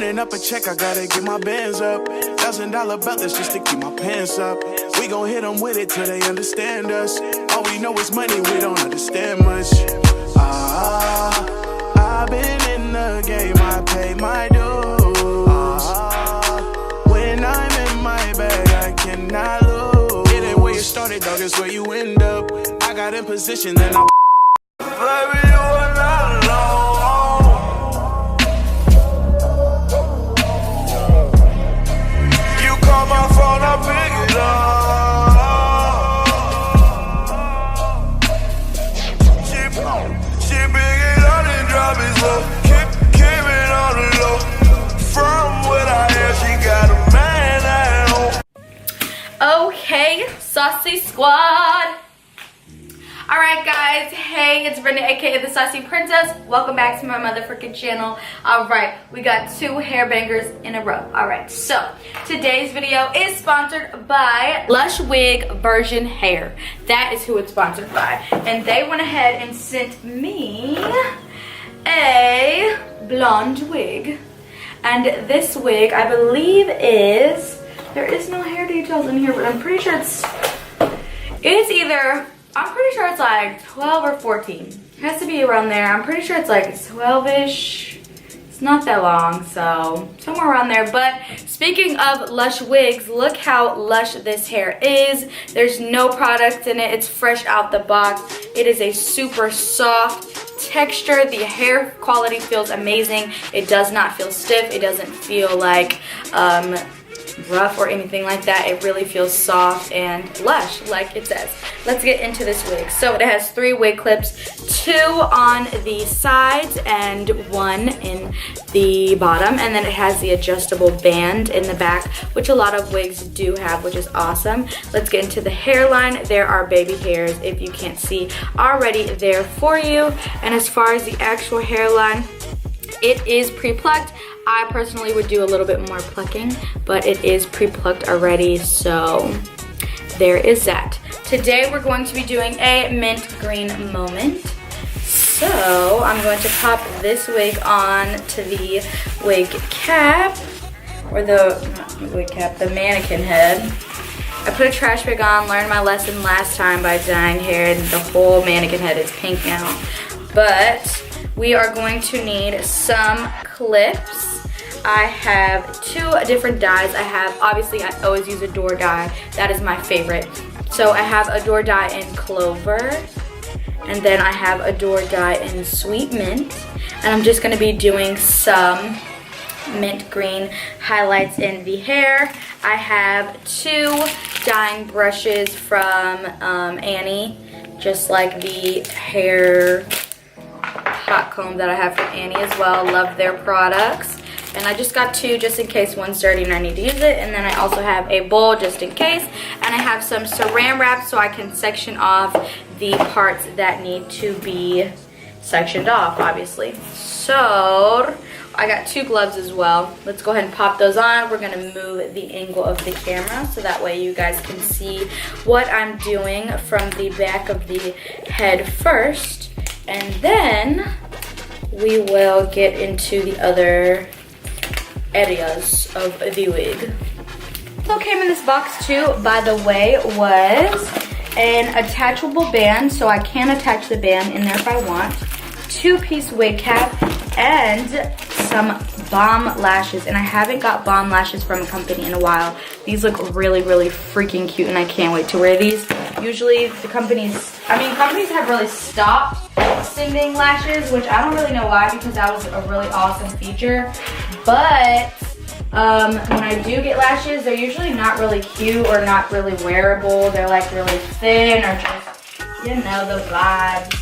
Running up a check, I gotta get my bands up. $1,000 belt, that's just to keep my pants up. We gon' hit them with it till they understand us. All we know is money, we don't understand much. I've been in the game, I pay my dues. When I'm in my bag, I cannot lose. It ain't where you started, dog, it's where you end up. I got in position, then I baby, you are not alone. You call my phone, I pick it up. She big it up and drop it low. Keep it on the low. From what I hear, she got a man at home. Okay, Saucy Squad. Alright guys, hey, it's Brenda aka the Saucy Princess. Welcome back to my motherfucking channel. Alright, we got 2 hair bangers in a row. Alright, so today's video is sponsored by Lush Wig Version Hair. That is who it's sponsored by. And they went ahead and sent me a blonde wig. And this wig, I believe is, there is no hair details in here, but I'm pretty sure it's either, I'm pretty sure it's like 12 or 14. It has to be around there. I'm pretty sure it's like 12-ish. It's not that long, so somewhere around there. But speaking of Lush wigs, look how lush this hair is. There's no product in it. It's fresh out the box. It is a super soft texture. The hair quality feels amazing. It does not feel stiff. It doesn't feel like rough or anything like that. It really feels soft and lush like it says. Let's get into this wig. So it has 3 wig clips, 2 on the sides and 1 in the bottom, and then it has the adjustable band in the back, which a lot of wigs do have, which is awesome. Let's get into the hairline. There are baby hairs, if you can't see, already there for you. And as far as the actual hairline, it is pre-plucked. I personally would do a little bit more plucking, but it is pre-plucked already, so there is that. Today we're going to be doing a mint green moment. So I'm going to pop this wig on to the wig cap, or the, not wig cap, the mannequin head. I put a trash wig on, learned my lesson last time by dyeing hair, and the whole mannequin head is pink now. But we are going to need some clips. I have 2 different dyes. Obviously I always use a door dye. That is my favorite. So I have a door dye in Clover, and then I have a door dye in Sweet Mint. And I'm just gonna be doing some mint green highlights in the hair. I have 2 dyeing brushes from Annie, just like the hair hot comb that I have from Annie as well. Love their products. And I just got 2 just in case one's dirty and I need to use it. And then I also have a bowl just in case. And I have some saran wrap so I can section off the parts that need to be sectioned off, obviously. So I got 2 gloves as well. Let's go ahead and pop those on. We're gonna move the angle of the camera so that way you guys can see what I'm doing from the back of the head first. And then we will get into the other areas of the wig. So came in this box too, by the way, was an attachable band, so I can attach the band in there if I want, 2-piece wig cap, and some bomb lashes. And I haven't got bomb lashes from a company in a while. These look really, really freaking cute, and I can't wait to wear these. Usually the companies have really stopped sending lashes, which I don't really know why, because that was a really awesome feature. But when I do get lashes, they're usually not really cute or not really wearable. They're like really thin or just, you know, the vibes.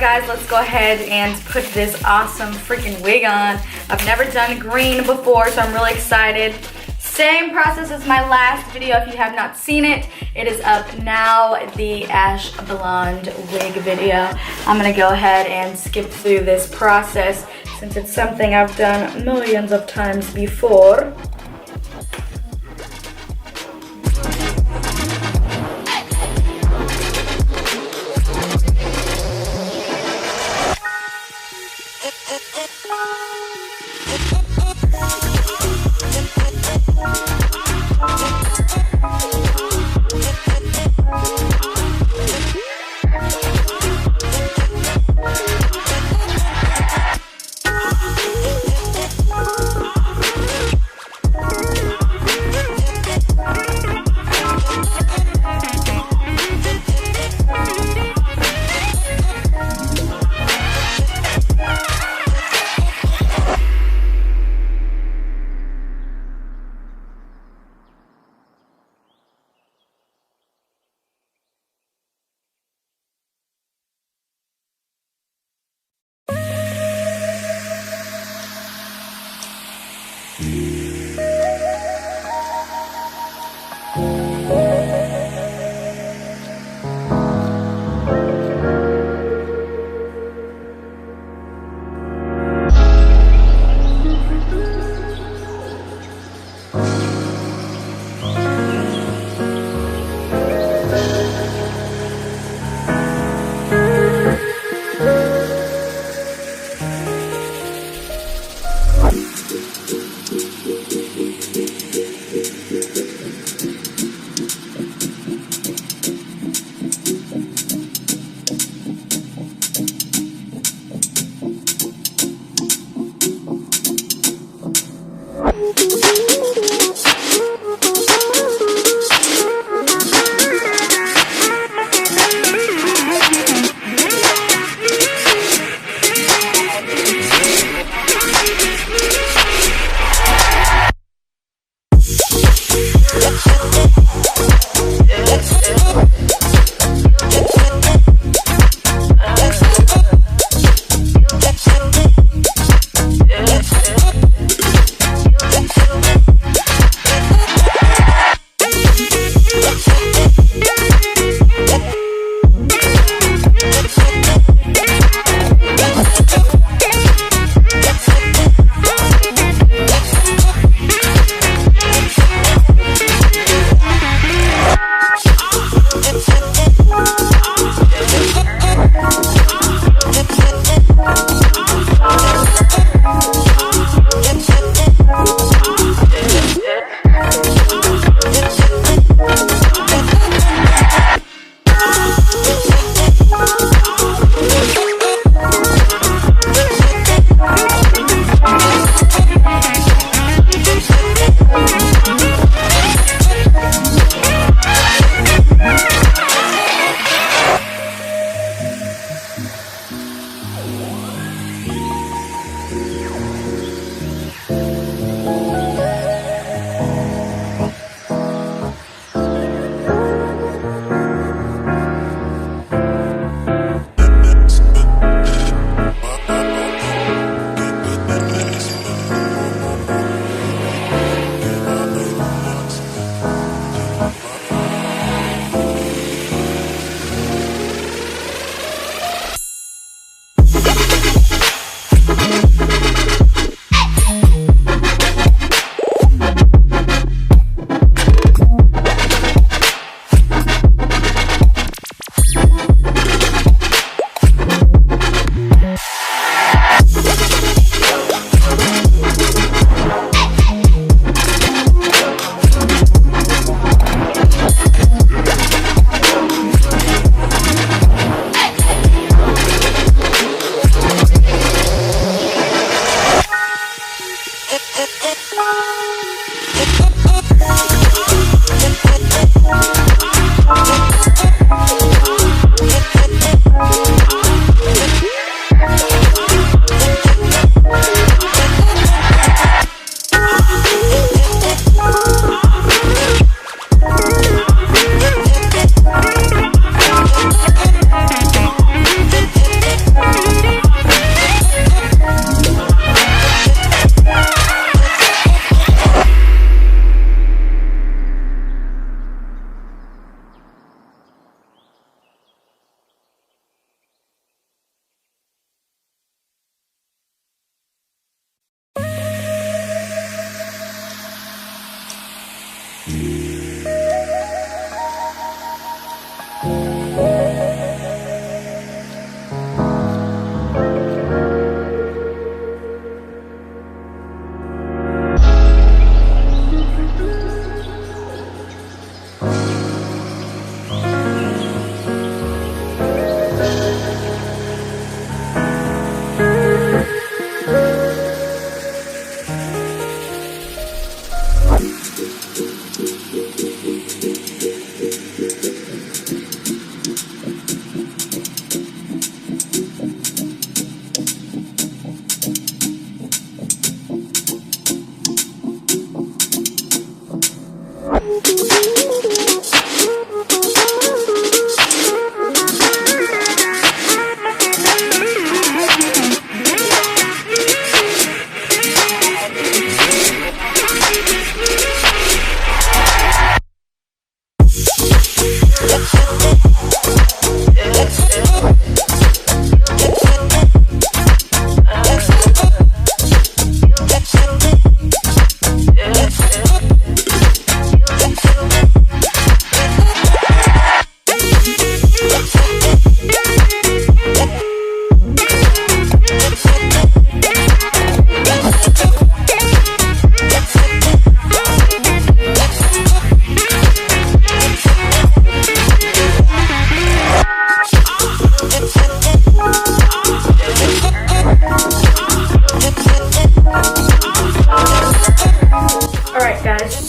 guys, let's go ahead and put this awesome freaking wig on. I've never done green before, so I'm really excited. Same process as my last video. If you have not seen it, it is up now, the ash blonde wig video. I'm gonna go ahead and skip through this process since it's something I've done millions of times before.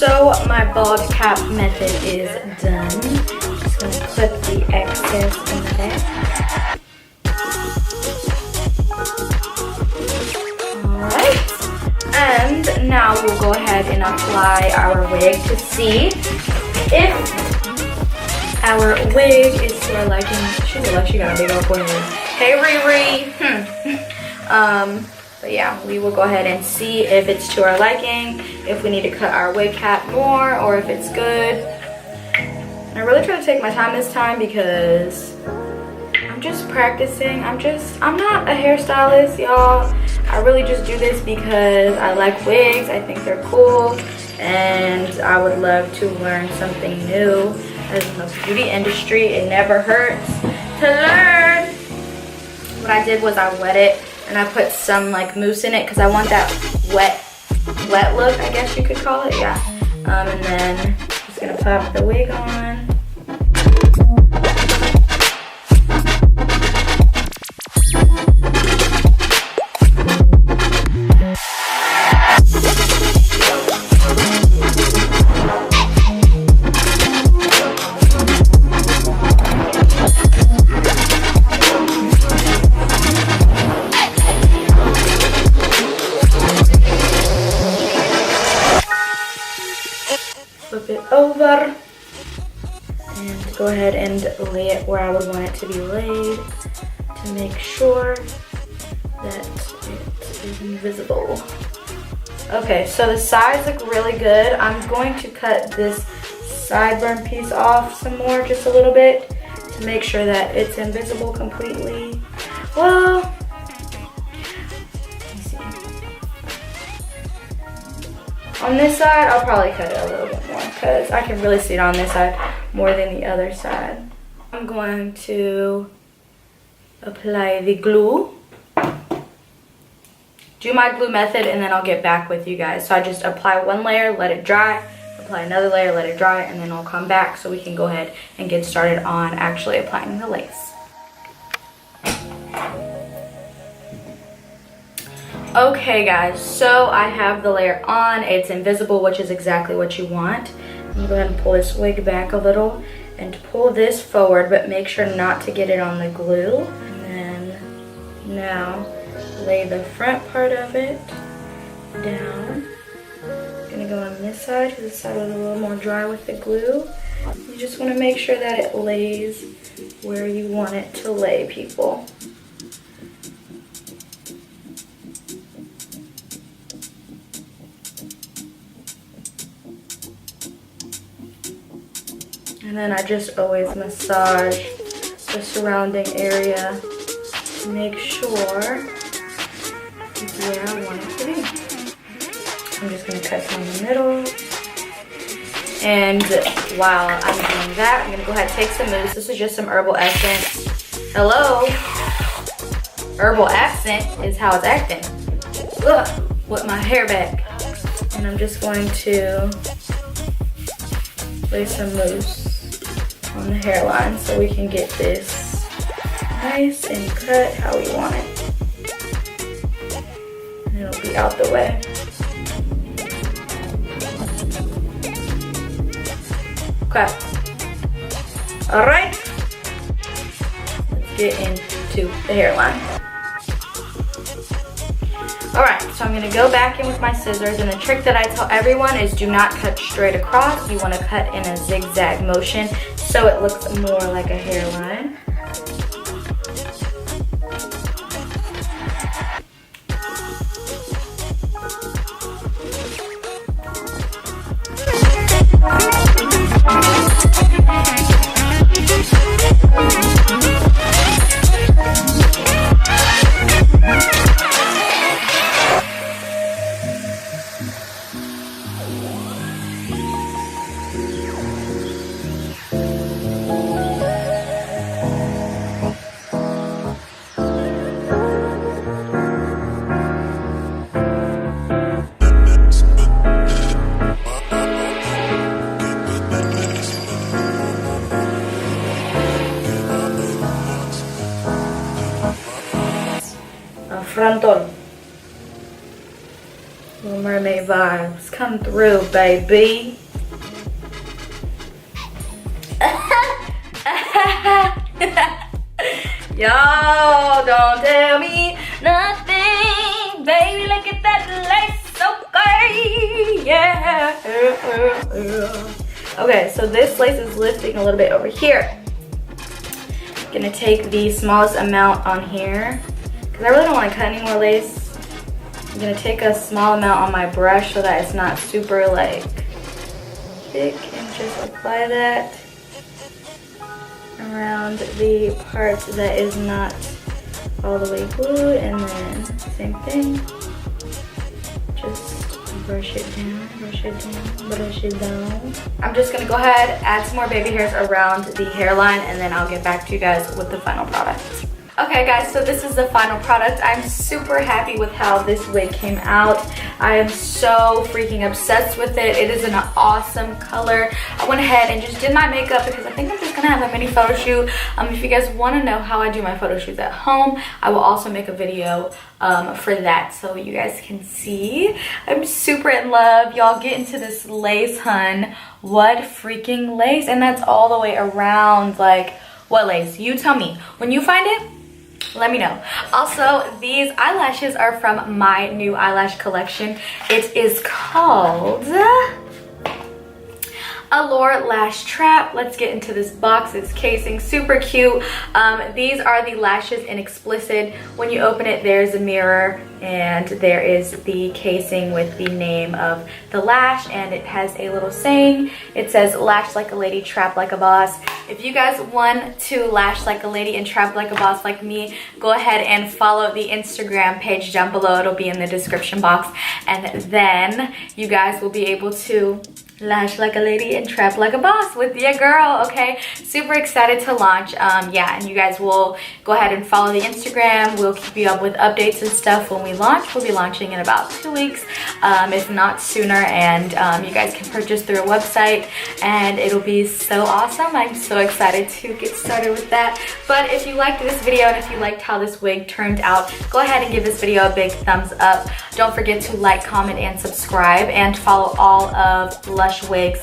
So my bald cap method is done. Just gonna put the excess in there. Alright. And now we'll go ahead and apply our wig to see if our wig is to our liking. She looks like she got a big old forehead. Hey Riri. But yeah, we will go ahead and see if it's to our liking, if we need to cut our wig cap more, or if it's good. And I really try to take my time this time because I'm just practicing. I'm not a hairstylist, y'all. I really just do this because I like wigs. I think they're cool, and I would love to learn something new. As in the beauty industry, it never hurts to learn. What I did was I wet it and I put some like mousse in it because I want that wet look, I guess you could call it. Yeah. And then just gonna pop the wig on. Flip it over and go ahead and lay it where I would want it to be laid to make sure that it is invisible. Okay, so the sides look really good. I'm going to cut this sideburn piece off some more, just a little bit, to make sure that it's invisible completely. Well, on this side, I'll probably cut it a little bit more because I can really see it on this side more than the other side. I'm going to apply the glue. Do my glue method and then I'll get back with you guys. So I just apply one layer, let it dry, apply another layer, let it dry, and then I'll come back so we can go ahead and get started on actually applying the lace. Okay guys, so I have the layer on. It's invisible, which is exactly what you want. I'm gonna go ahead and pull this wig back a little and pull this forward, but make sure not to get it on the glue. And then now lay the front part of it down. I'm gonna go on this side because this side was a little more dry with the glue. You just want to make sure that it lays where you want it to lay, people. And then I just always massage the surrounding area to make sure it's where I want it to be. I'm just going to cut some in the middle. And while I'm doing that, I'm going to go ahead and take some mousse. This is just some herbal essence. Hello? Herbal accent is how it's acting. Ugh, with my hair back. And I'm just going to lay some mousse on the hairline so we can get this nice and cut how we want it. And it'll be out the way. Okay. Alright. Let's get into the hairline. Alright, so I'm going to go back in with my scissors, and the trick that I tell everyone is do not cut straight across. You want to cut in a zigzag motion so it looks more like a hairline. Frontal. Little mermaid vibes come through, baby. Yo, don't tell me nothing, baby. Look at that lace, okay? Yeah. Okay, so this lace is lifting a little bit over here. Gonna take the smallest amount on here because I really don't want to cut any more lace. I'm gonna take a small amount on my brush so that it's not super like thick, and just apply that around the part that is not all the way glued, and then same thing, just brush it down, brush it down, brush it down. I'm just gonna go ahead, add some more baby hairs around the hairline, and then I'll get back to you guys with the final product. Okay guys, so this is the final product. I'm super happy with how this wig came out. I am so freaking obsessed with it. It is an awesome color. I went ahead and just did my makeup because I think I'm just gonna have a mini photo shoot. If you guys want to know how I do my photo shoots at home, I will also make a video for that so you guys can see. I'm super in love. Y'all get into this lace, hun. What freaking lace? And that's all the way around. Like, what lace? You tell me. When you find it, let me know. Also, these eyelashes are from my new eyelash collection. It is called Allure Lash Trap. Let's get into this box. It's casing, super cute. These are the lashes in explicit. When you open it, there's a mirror and there is the casing with the name of the lash, and it has a little saying. It says, lash like a lady, trap like a boss. If you guys want to lash like a lady and trap like a boss like me, go ahead and follow the Instagram page down below. It'll be in the description box, and then you guys will be able to lash like a lady and trap like a boss with your girl. Okay, super excited to launch. Yeah, and you guys will go ahead and follow the Instagram. We'll keep you up with updates and stuff when we launch. We'll be launching in about 2 weeks, if not sooner, and you guys can purchase through a website, and it'll be so awesome. I'm so excited to get started with that. But if you liked this video and if you liked how this wig turned out, go ahead and give this video a big thumbs up. Don't forget to like, comment, and subscribe, and follow all of Lush Wig's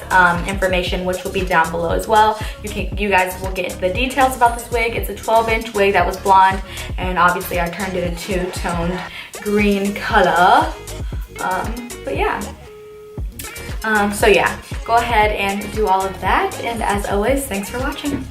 information, which will be down below as well. You guys will get the details about this wig. It's a 12-inch wig that was blonde, and obviously I turned it a two-toned green color. But yeah. So yeah, go ahead and do all of that, and as always, thanks for watching.